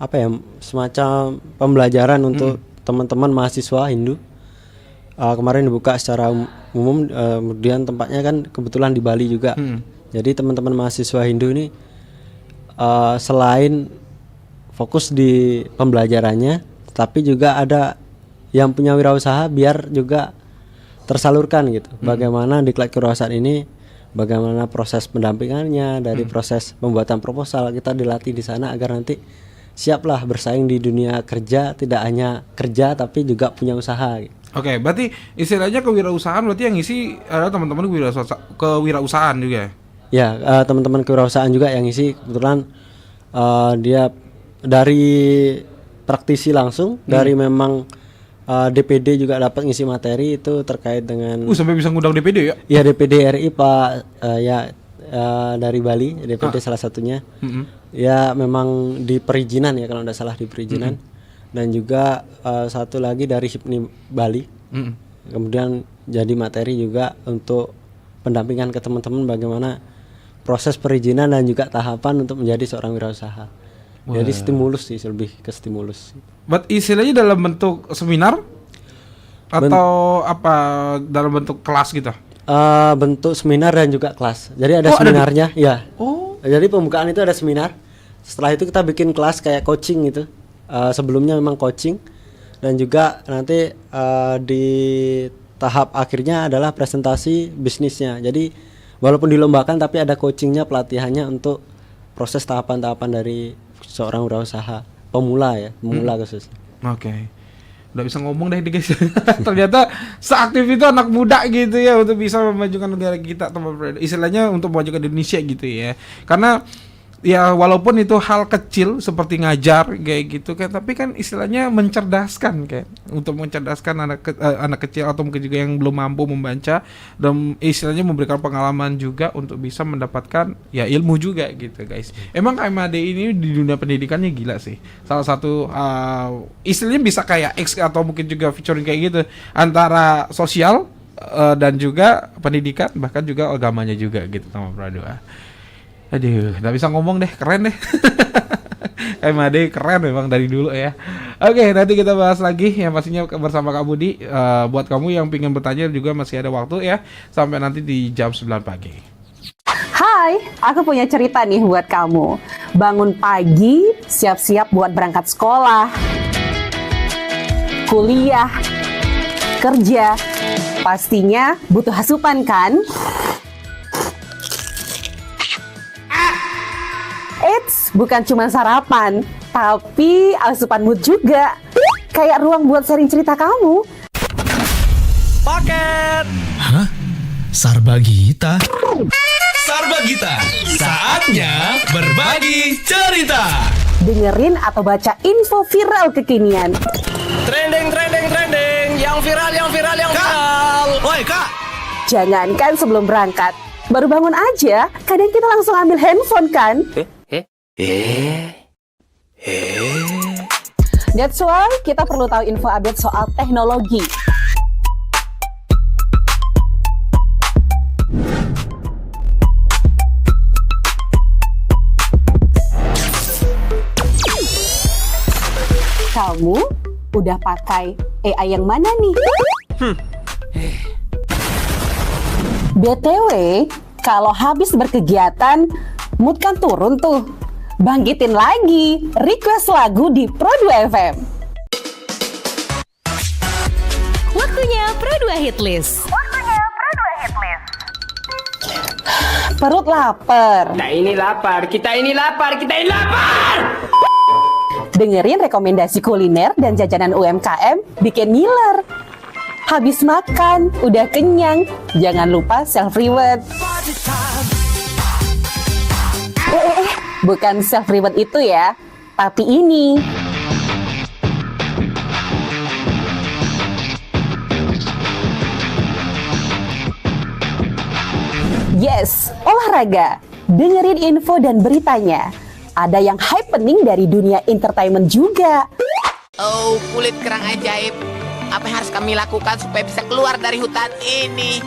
apa ya, semacam pembelajaran untuk teman-teman mahasiswa Hindu. Kemarin dibuka secara umum, kemudian tempatnya kan kebetulan di Bali juga. Jadi teman-teman mahasiswa Hindu ini selain fokus di pembelajarannya, tapi juga ada yang punya wirausaha biar juga tersalurkan gitu. Bagaimana diklat kewirausahaan ini, bagaimana proses pendampingannya, dari proses pembuatan proposal kita dilatih di sana agar nanti siaplah bersaing di dunia kerja, tidak hanya kerja tapi juga punya usaha gitu. Oke, berarti istilahnya kewirausahaan berarti yang ngisi adalah teman-teman kewirausahaan juga. Ya, teman-teman kewirausahaan juga yang ngisi, kebetulan dia dari praktisi langsung, dari memang DPD juga dapat ngisi materi itu terkait dengan sampai bisa ngundang DPD ya? Ya, DPD RI Pak dari Bali, DPD salah satunya. Ya memang di perizinan ya kalau tidak salah, di perizinan. Dan juga satu lagi dari HIPNI Bali. Kemudian jadi materi juga untuk pendampingan ke teman-teman bagaimana proses perizinan dan juga tahapan untuk menjadi seorang wirausaha. Jadi stimulus sih, lebih ke stimulus. Istilahnya dalam bentuk seminar atau apa dalam bentuk kelas gitu? Bentuk seminar dan juga kelas. Jadi ada seminarnya, ya. Jadi pembukaan itu ada seminar. Setelah itu kita bikin kelas kayak coaching gitu. Sebelumnya memang coaching, dan juga nanti di tahap akhirnya adalah presentasi bisnisnya. Jadi walaupun dilombakan tapi ada coachingnya, pelatihannya untuk proses tahapan-tahapan dari seorang wirausaha pemula ya, pemula khususnya. Oke. Udah bisa ngomong deh guys. Ternyata seaktif itu anak muda gitu ya untuk bisa memajukan negara kita, istilahnya untuk memajukan Indonesia gitu ya. Karena ya walaupun itu hal kecil seperti ngajar kayak gitu kan, tapi kan istilahnya mencerdaskan, kayak untuk mencerdaskan anak kecil atau mungkin juga yang belum mampu membaca, dan istilahnya memberikan pengalaman juga untuk bisa mendapatkan ya ilmu juga gitu guys. Emang KMAD ini di dunia pendidikannya gila sih. Salah satu istilahnya bisa kayak X atau mungkin juga featuring kayak gitu antara sosial dan juga pendidikan, bahkan juga agamanya juga gitu sama Pradua. Aduh, nggak bisa ngomong deh, keren deh. MAD keren memang dari dulu ya. Oke, nanti kita bahas lagi yang pastinya bersama Kak Budi. Buat kamu yang ingin bertanya juga masih ada waktu ya, sampai nanti di jam 9 pagi. Hai, aku punya cerita nih buat kamu. Bangun pagi, siap-siap buat berangkat sekolah, kuliah, kerja. Pastinya butuh asupan kan? Eits, bukan cuma sarapan, tapi asupan mood juga. Kayak ruang buat sharing cerita kamu. Paket! Hah? Sarbagita? Sarbagita, saatnya berbagi cerita. Dengerin atau baca info viral kekinian. Trending, yang viral. Woi Kak! Jangankan sebelum berangkat, baru bangun aja, kadang kita langsung ambil handphone kan? That's why kita perlu tahu info update soal teknologi. Kamu udah pakai AI yang mana nih? BTW, kalau habis berkegiatan, mood kan turun tuh. Bangkitin lagi, request lagu di Pro2 FM. Waktunya Pro2 Hitlist. Perut lapar. Kita ini lapar. Dengerin rekomendasi kuliner dan jajanan UMKM bikin ngiler. Habis makan, udah kenyang, jangan lupa self reward. Bukan self reward itu ya, tapi ini. Yes, olahraga. Dengerin info dan beritanya. Ada yang happening dari dunia entertainment juga. Oh, kulit kerang ajaib. Apa yang harus kami lakukan supaya bisa keluar dari hutan ini?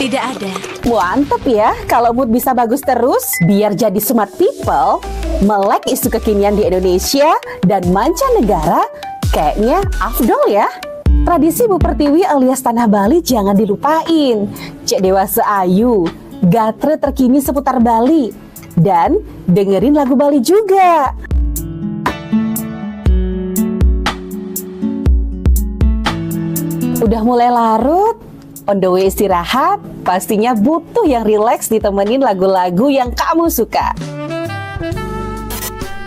Tidak ada. Mantep ya, kalau mood bisa bagus terus, biar jadi smart people, melek isu kekinian di Indonesia dan mancanegara, kayaknya afdol ya. Tradisi Bu Pertiwi alias Tanah Bali jangan dilupain. Cek Dewasa Ayu, gatre terkini seputar Bali, dan dengerin lagu Bali juga. Udah mulai larut, on the way istirahat, pastinya butuh yang rileks ditemenin lagu-lagu yang kamu suka.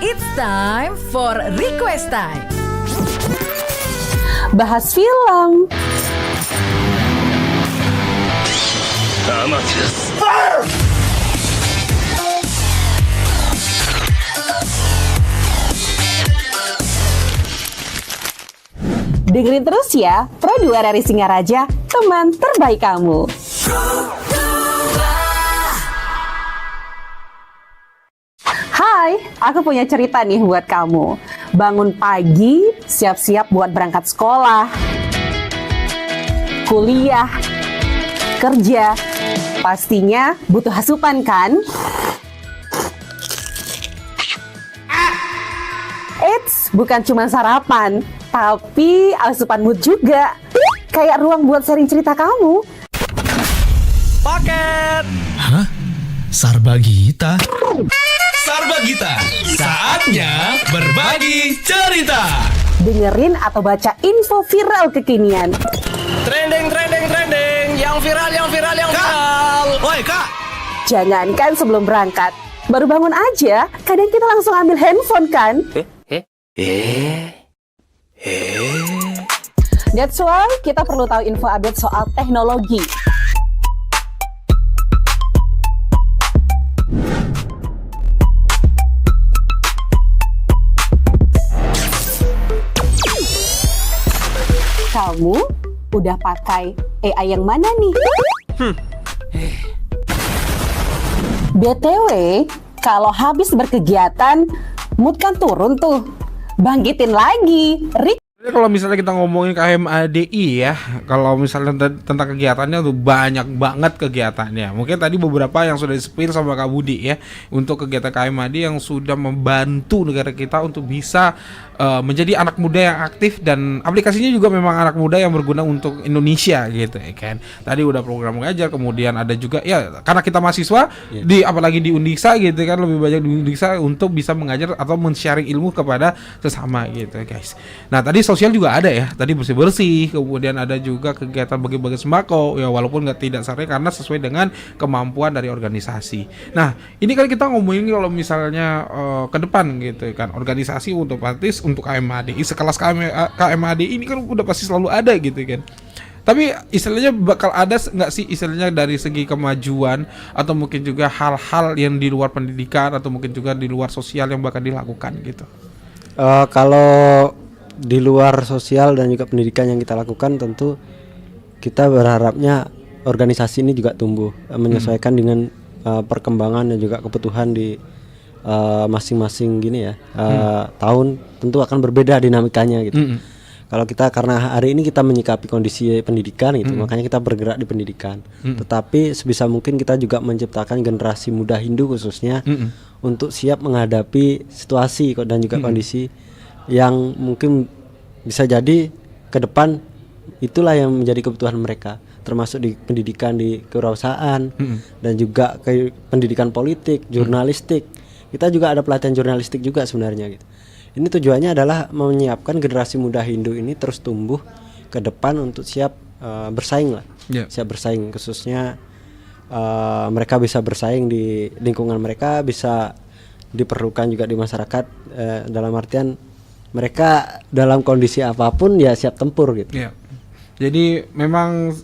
It's time for request time. Bahas film, dengerin terus ya Pro 2 dari Singaraja, teman terbaik kamu. Hai, aku punya cerita nih buat kamu. Bangun pagi, siap-siap buat berangkat sekolah, kuliah, kerja. Pastinya butuh asupan kan? Eits, bukan cuma sarapan, tapi asupan mood juga. Kayak ruang buat sharing cerita kamu. Paket. Hah? Sarbagita? Sarbagita, saatnya berbagi cerita. Dengerin atau baca info viral kekinian. Trending, yang viral. Woi kak. Jangankan sebelum berangkat, baru bangun aja, kadang kita langsung ambil handphone kan? That's why kita perlu tahu info update soal teknologi. Kamu udah pakai AI yang mana nih? BTW, kalau habis berkegiatan, mood kan turun tuh. Bangkitin lagi. Kalau misalnya kita ngomongin KMADI ya, kalau misalnya tentang kegiatannya tuh banyak banget kegiatannya. Mungkin tadi beberapa yang sudah di-spill sama Kak Budi ya, untuk kegiatan KMADI yang sudah membantu negara kita untuk bisa menjadi anak muda yang aktif, dan aplikasinya juga memang anak muda yang berguna untuk Indonesia gitu ya kan. Tadi udah program mengajar, kemudian ada juga ya karena kita mahasiswa di apalagi di Undiksa gitu kan, lebih banyak di Undiksa untuk bisa mengajar atau men-sharing ilmu kepada sesama gitu guys. Nah, tadi sosial juga ada ya, tadi bersih-bersih, kemudian ada juga kegiatan bagi-bagi sembako ya, walaupun tidak sering karena sesuai dengan kemampuan dari organisasi. Nah, ini kan kita ngomongin kalau misalnya ke depan gitu kan, organisasi otomatis untuk KMADI, sekelas KMADI ini kan udah pasti selalu ada gitu kan. Tapi istilahnya bakal ada nggak sih istilahnya dari segi kemajuan atau mungkin juga hal-hal yang di luar pendidikan atau mungkin juga di luar sosial yang bakal dilakukan gitu? Kalau di luar sosial dan juga pendidikan yang kita lakukan, tentu kita berharapnya organisasi ini juga tumbuh menyesuaikan dengan perkembangan dan juga kebutuhan di masing-masing gini ya. Tahun tentu akan berbeda dinamikanya gitu. Kalau kita karena hari ini kita menyikapi kondisi pendidikan gitu, makanya kita bergerak di pendidikan. Tetapi sebisa mungkin kita juga menciptakan generasi muda Hindu khususnya untuk siap menghadapi situasi dan juga kondisi yang mungkin bisa jadi ke depan itulah yang menjadi kebutuhan mereka, termasuk di pendidikan di kewirausahaan dan juga ke pendidikan politik, jurnalistik. Kita juga ada pelatihan jurnalistik juga sebenarnya gitu. Ini tujuannya adalah menyiapkan generasi muda Hindu ini terus tumbuh ke depan untuk siap bersaing lah. Siap bersaing, khususnya mereka bisa bersaing di lingkungan mereka, bisa diperlukan juga di masyarakat, dalam artian mereka dalam kondisi apapun ya siap tempur gitu. Jadi memang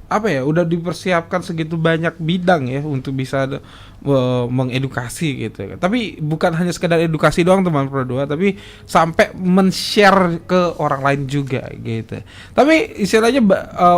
apa ya, udah dipersiapkan segitu banyak bidang ya untuk bisa mengedukasi gitu. Tapi bukan hanya sekedar edukasi doang teman Pro 2, tapi sampai men-share ke orang lain juga gitu. Tapi istilahnya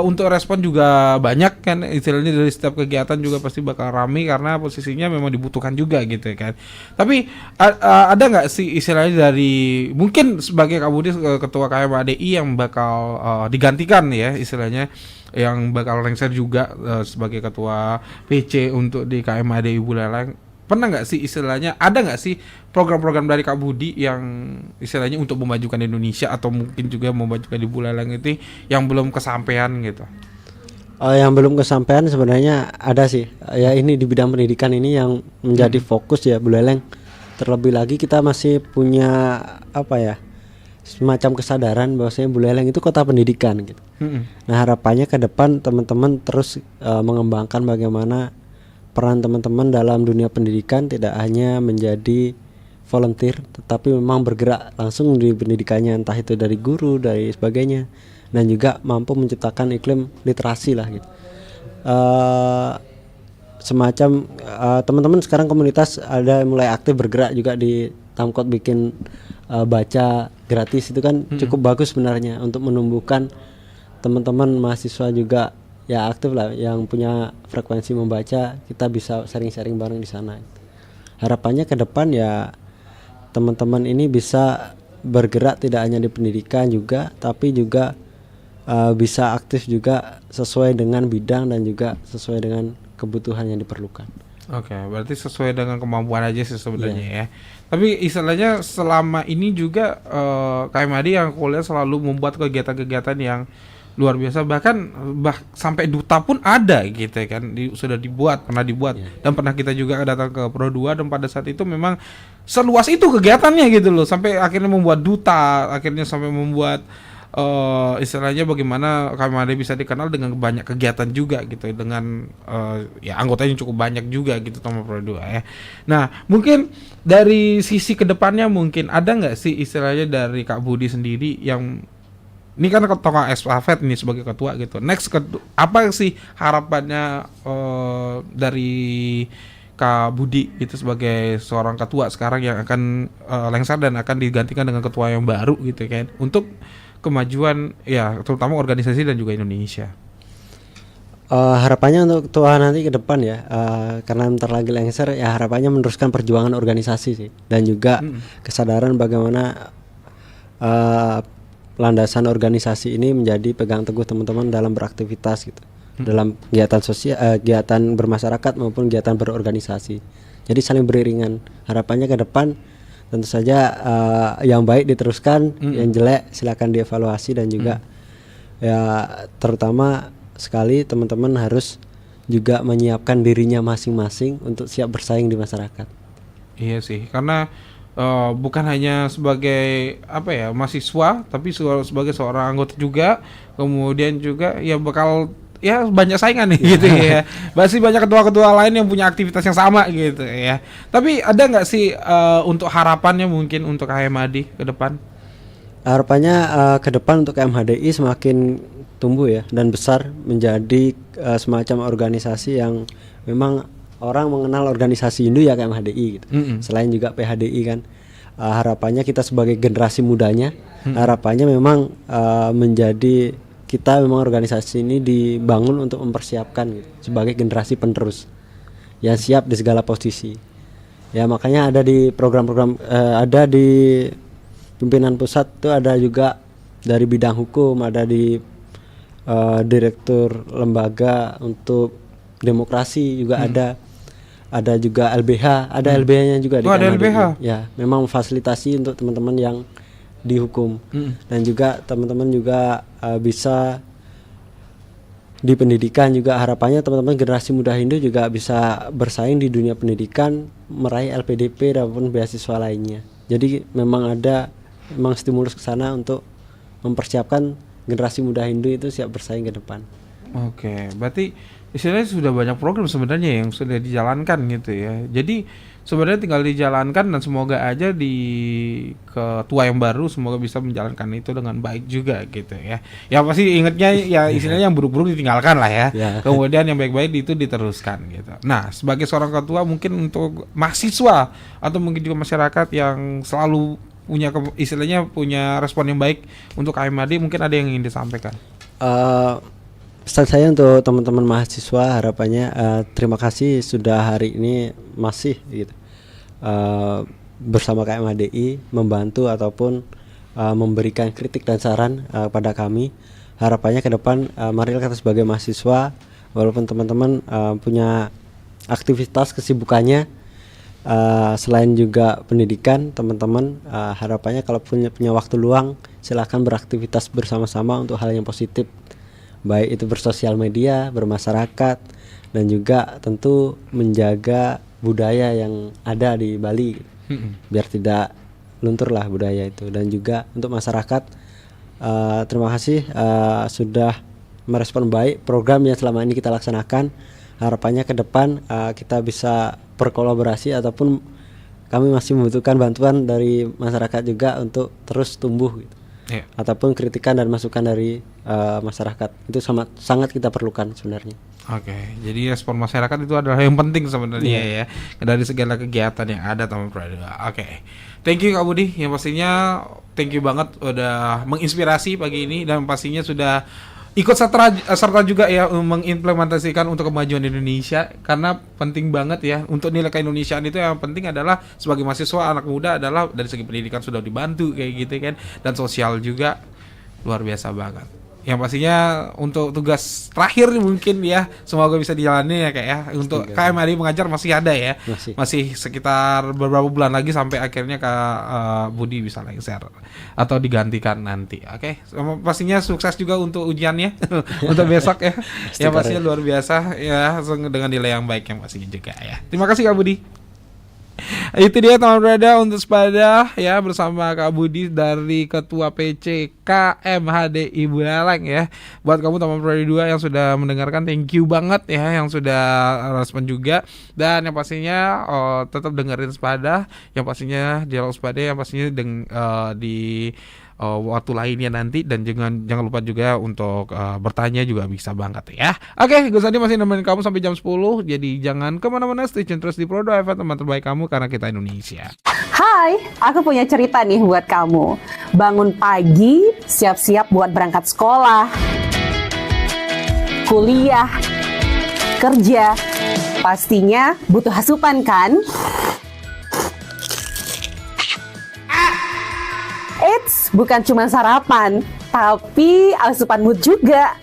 untuk respon juga banyak kan, istilahnya dari setiap kegiatan juga pasti bakal ramai karena posisinya memang dibutuhkan juga gitu kan. Tapi ada nggak sih istilahnya dari mungkin sebagai Kak Budi ketua KMADI yang bakal digantikan ya istilahnya, yang bakal lengser juga sebagai ketua PC untuk di KMADI Buleleng, pernah nggak sih istilahnya, ada nggak sih program-program dari Kak Budi yang istilahnya untuk memajukan Indonesia atau mungkin juga memajukan di Buleleng itu yang belum kesampaian gitu? Yang belum kesampaian sebenarnya ada sih ya, ini di bidang pendidikan ini yang menjadi fokus ya Buleleng. Terlebih lagi kita masih punya apa ya, semacam kesadaran bahwasanya Buleleng itu kota pendidikan gitu. Nah harapannya ke depan teman-teman terus mengembangkan bagaimana peran teman-teman dalam dunia pendidikan, tidak hanya menjadi volunteer tetapi memang bergerak langsung di pendidikannya, entah itu dari guru, dari sebagainya, dan juga mampu menciptakan iklim literasi lah gitu. Semacam teman-teman sekarang komunitas ada mulai aktif bergerak juga di Tamkot, bikin baca gratis, itu kan cukup bagus sebenarnya untuk menumbuhkan teman-teman mahasiswa juga ya aktif lah, yang punya frekuensi membaca, kita bisa sharing-sharing bareng di sana. Harapannya ke depan ya teman-teman ini bisa bergerak tidak hanya di pendidikan juga, tapi juga bisa aktif juga sesuai dengan bidang dan juga sesuai dengan kebutuhan yang diperlukan. Oke, berarti sesuai dengan kemampuan aja sih sebenarnya ya. Tapi istilahnya selama ini juga KMADI yang kuliah selalu membuat kegiatan-kegiatan yang luar biasa, bahkan sampai duta pun ada gitu kan, sudah pernah dibuat dan pernah kita juga datang ke Pro 2, dan pada saat itu memang seluas itu kegiatannya gitu loh, sampai akhirnya membuat duta, akhirnya sampai membuat istilahnya bagaimana KMADI bisa dikenal dengan banyak kegiatan juga gitu, dengan ya anggotanya cukup banyak juga gitu sama Pro 2 ya. Nah mungkin dari sisi kedepannya mungkin ada nggak sih istilahnya dari Kak Budi sendiri yang ini kan ketua estafet ini sebagai ketua gitu, next apa sih harapannya dari Kak Budi itu sebagai seorang ketua sekarang yang akan lengser dan akan digantikan dengan ketua yang baru gitu kan, untuk kemajuan ya terutama organisasi dan juga Indonesia? Harapannya untuk ketua nanti ke depan ya, karena bentar lagi lengser ya, harapannya meneruskan perjuangan organisasi sih, dan juga kesadaran bagaimana landasan organisasi ini menjadi pegang teguh teman-teman dalam beraktivitas gitu, dalam kegiatan sosial, kegiatan bermasyarakat maupun kegiatan berorganisasi. Jadi saling beriringan. Harapannya ke depan tentu saja yang baik diteruskan, yang jelek silakan dievaluasi, dan juga ya terutama sekali teman-teman harus juga menyiapkan dirinya masing-masing untuk siap bersaing di masyarakat. Iya sih, karena bukan hanya sebagai apa ya mahasiswa, tapi sebagai seorang anggota juga, kemudian juga ya bakal ya banyak saingan nih gitu ya. Masih banyak ketua-ketua lain yang punya aktivitas yang sama gitu ya. Tapi ada nggak sih untuk harapannya mungkin untuk KMADI ke depan? Harapannya ke depan untuk KMHDI semakin tumbuh ya dan besar menjadi semacam organisasi yang memang orang mengenal organisasi Hindu ya KMHDI gitu. Selain juga PHDI kan. Harapannya kita sebagai generasi mudanya, harapannya memang menjadi kita memang organisasi ini dibangun untuk mempersiapkan gitu, sebagai generasi penerus yang siap di segala posisi. Ya makanya ada di program-program, ada di pimpinan pusat itu ada juga dari bidang hukum, ada di direktur lembaga untuk demokrasi juga ada juga LBH, ada LBH-nya juga di ada LBH. Ya, memang memfasilitasi untuk teman-teman yang dihukum. Dan juga teman-teman juga bisa di pendidikan juga, harapannya teman-teman generasi muda Hindu juga bisa bersaing di dunia pendidikan, meraih LPDP maupun beasiswa lainnya. Jadi memang stimulus ke sana untuk mempersiapkan generasi muda Hindu itu siap bersaing ke depan. Oke, berarti istilahnya sudah banyak program sebenarnya yang sudah dijalankan gitu ya. Jadi sebenarnya tinggal dijalankan dan semoga aja di ketua yang baru semoga bisa menjalankan itu dengan baik juga gitu ya. Ya pasti ingatnya ya istilahnya yang buruk-buruk ditinggalkan lah ya. Kemudian yang baik-baik itu diteruskan gitu. Nah, sebagai seorang ketua mungkin untuk mahasiswa atau mungkin juga masyarakat yang selalu punya istilahnya punya respon yang baik untuk KMAD, mungkin ada yang ingin disampaikan. Pesan saya untuk teman-teman mahasiswa harapannya terima kasih sudah hari ini masih gitu bersama KMADI membantu ataupun memberikan kritik dan saran pada kami. Harapannya ke depan marilah kita sebagai mahasiswa walaupun teman-teman punya aktivitas kesibukannya selain juga pendidikan, teman-teman harapannya kalau punya waktu luang silakan beraktivitas bersama-sama untuk hal yang positif. Baik itu bersosial media, bermasyarakat, dan juga tentu menjaga budaya yang ada di Bali biar tidak luntur lah budaya itu. Dan juga untuk masyarakat terima kasih sudah merespon baik program yang selama ini kita laksanakan. Harapannya ke depan kita bisa berkolaborasi ataupun kami masih membutuhkan bantuan dari masyarakat juga untuk terus tumbuh gitu. Ataupun kritikan dan masukan dari masyarakat itu sangat kita perlukan sebenarnya. Oke, jadi respon masyarakat itu adalah yang penting sebenarnya ya dari segala kegiatan yang ada teman Pradua. Oke, thank you Kak Budi, yang pastinya thank you banget udah menginspirasi pagi ini dan pastinya sudah ikut serta juga ya mengimplementasikan untuk kemajuan Indonesia karena penting banget ya untuk nilai keindonesiaan itu yang penting adalah sebagai mahasiswa anak muda adalah dari segi pendidikan sudah dibantu kayak gitu kan dan sosial juga luar biasa banget. Yang pastinya untuk tugas terakhir mungkin ya semoga bisa dijalani ya kayak ya untuk KMAD mengajar masih ada ya masih sekitar beberapa bulan lagi sampai akhirnya Kak Budi bisa lengser atau digantikan nanti. Oke, pastinya sukses juga untuk ujiannya untuk besok ya. Yang pastinya luar biasa ya dengan nilai yang baik yang pastinya juga ya. Terima kasih Kak Budi. Itu dia teman berada untuk Sepada ya bersama Kak Budi dari Ketua PC KMHDI Buleleng ya. Buat kamu teman berada 2 yang sudah mendengarkan thank you banget ya yang sudah respon juga dan yang pastinya tetap dengerin Sepada yang pastinya dialog Sepada yang pastinya di waktu lainnya nanti dan jangan lupa juga untuk bertanya juga bisa banget ya. Oke, Gus Andi masih nemenin kamu sampai jam 10. Jadi jangan kemana-mana, stay tune terus di Produa FM, teman terbaik kamu karena kita Indonesia. Hai, aku punya cerita nih buat kamu. Bangun pagi, siap-siap buat berangkat sekolah, kuliah, kerja. Pastinya butuh asupan kan? Eits, bukan cuma sarapan, tapi asupan mood juga.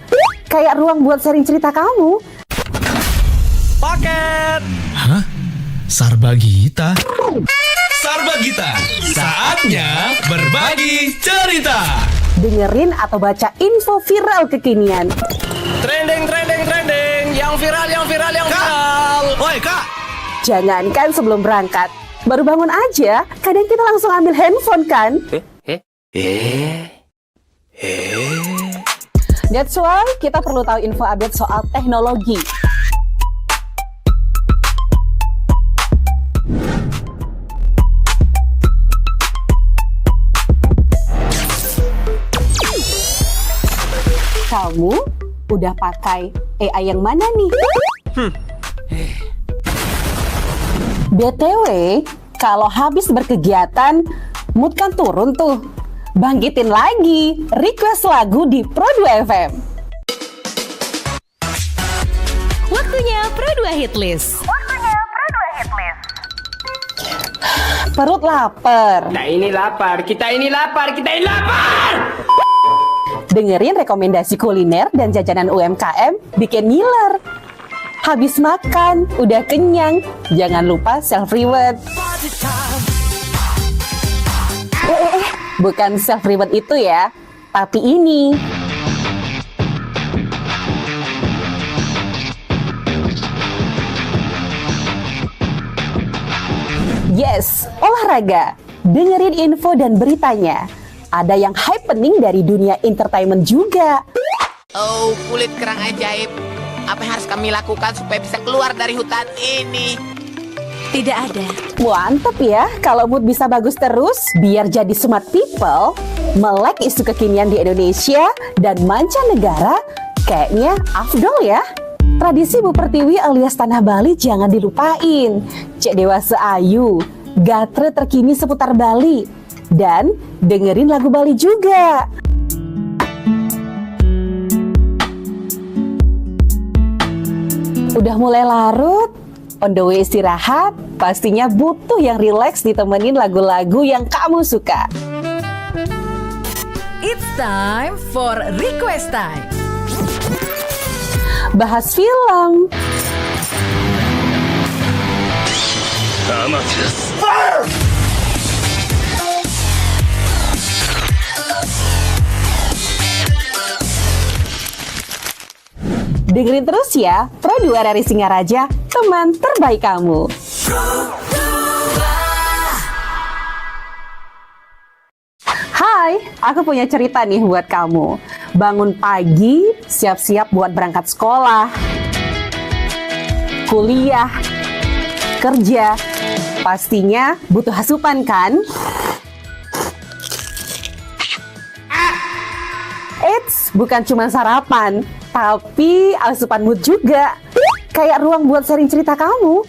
Kayak ruang buat sharing cerita kamu. Paket! Hah? Sarbagita? Sarbagita, saatnya berbagi cerita. Dengerin atau baca info viral kekinian. Trending, yang viral. Woi Kak! Jangankan sebelum berangkat, baru bangun aja, kadang kita langsung ambil handphone kan? That's why kita perlu tahu info update soal teknologi. Kamu udah pakai AI yang mana nih? BTW, kalau habis berkegiatan, mood kan turun tuh. Bangkitin lagi, request lagu di Produa FM. Waktunya Produa Hitlist. Perut lapar. Kita ini lapar. Dengerin rekomendasi kuliner dan jajanan UMKM bikin ngiler. Habis makan, udah kenyang, jangan lupa self-reward. Bukan self-reward itu ya, tapi ini. Yes, olahraga. Dengerin info dan beritanya. Ada yang happening dari dunia entertainment juga. Oh, kulit kerang ajaib. Apa yang harus kami lakukan supaya bisa keluar dari hutan ini? Tidak ada. Mantep ya, kalau mood bisa bagus terus, biar jadi smart people, melek isu kekinian di Indonesia dan mancanegara, kayaknya afdol ya. Tradisi Bu Pertiwi alias Tanah Bali jangan dilupain. Cek dewasa ayu, gatre terkini seputar Bali, dan dengerin lagu Bali juga. Udah mulai larut, on the way istirahat, pastinya butuh yang rileks ditemenin lagu-lagu yang kamu suka. It's time for request time. Bahas film, dengerin terus ya, Pro 2 dari Singaraja, teman terbaik kamu. Hai, aku punya cerita nih buat kamu. Bangun pagi, siap-siap buat berangkat sekolah, kuliah, kerja. Pastinya butuh asupan kan? Eits, bukan cuma sarapan, tapi asupan mood juga. Kayak ruang buat sharing cerita kamu.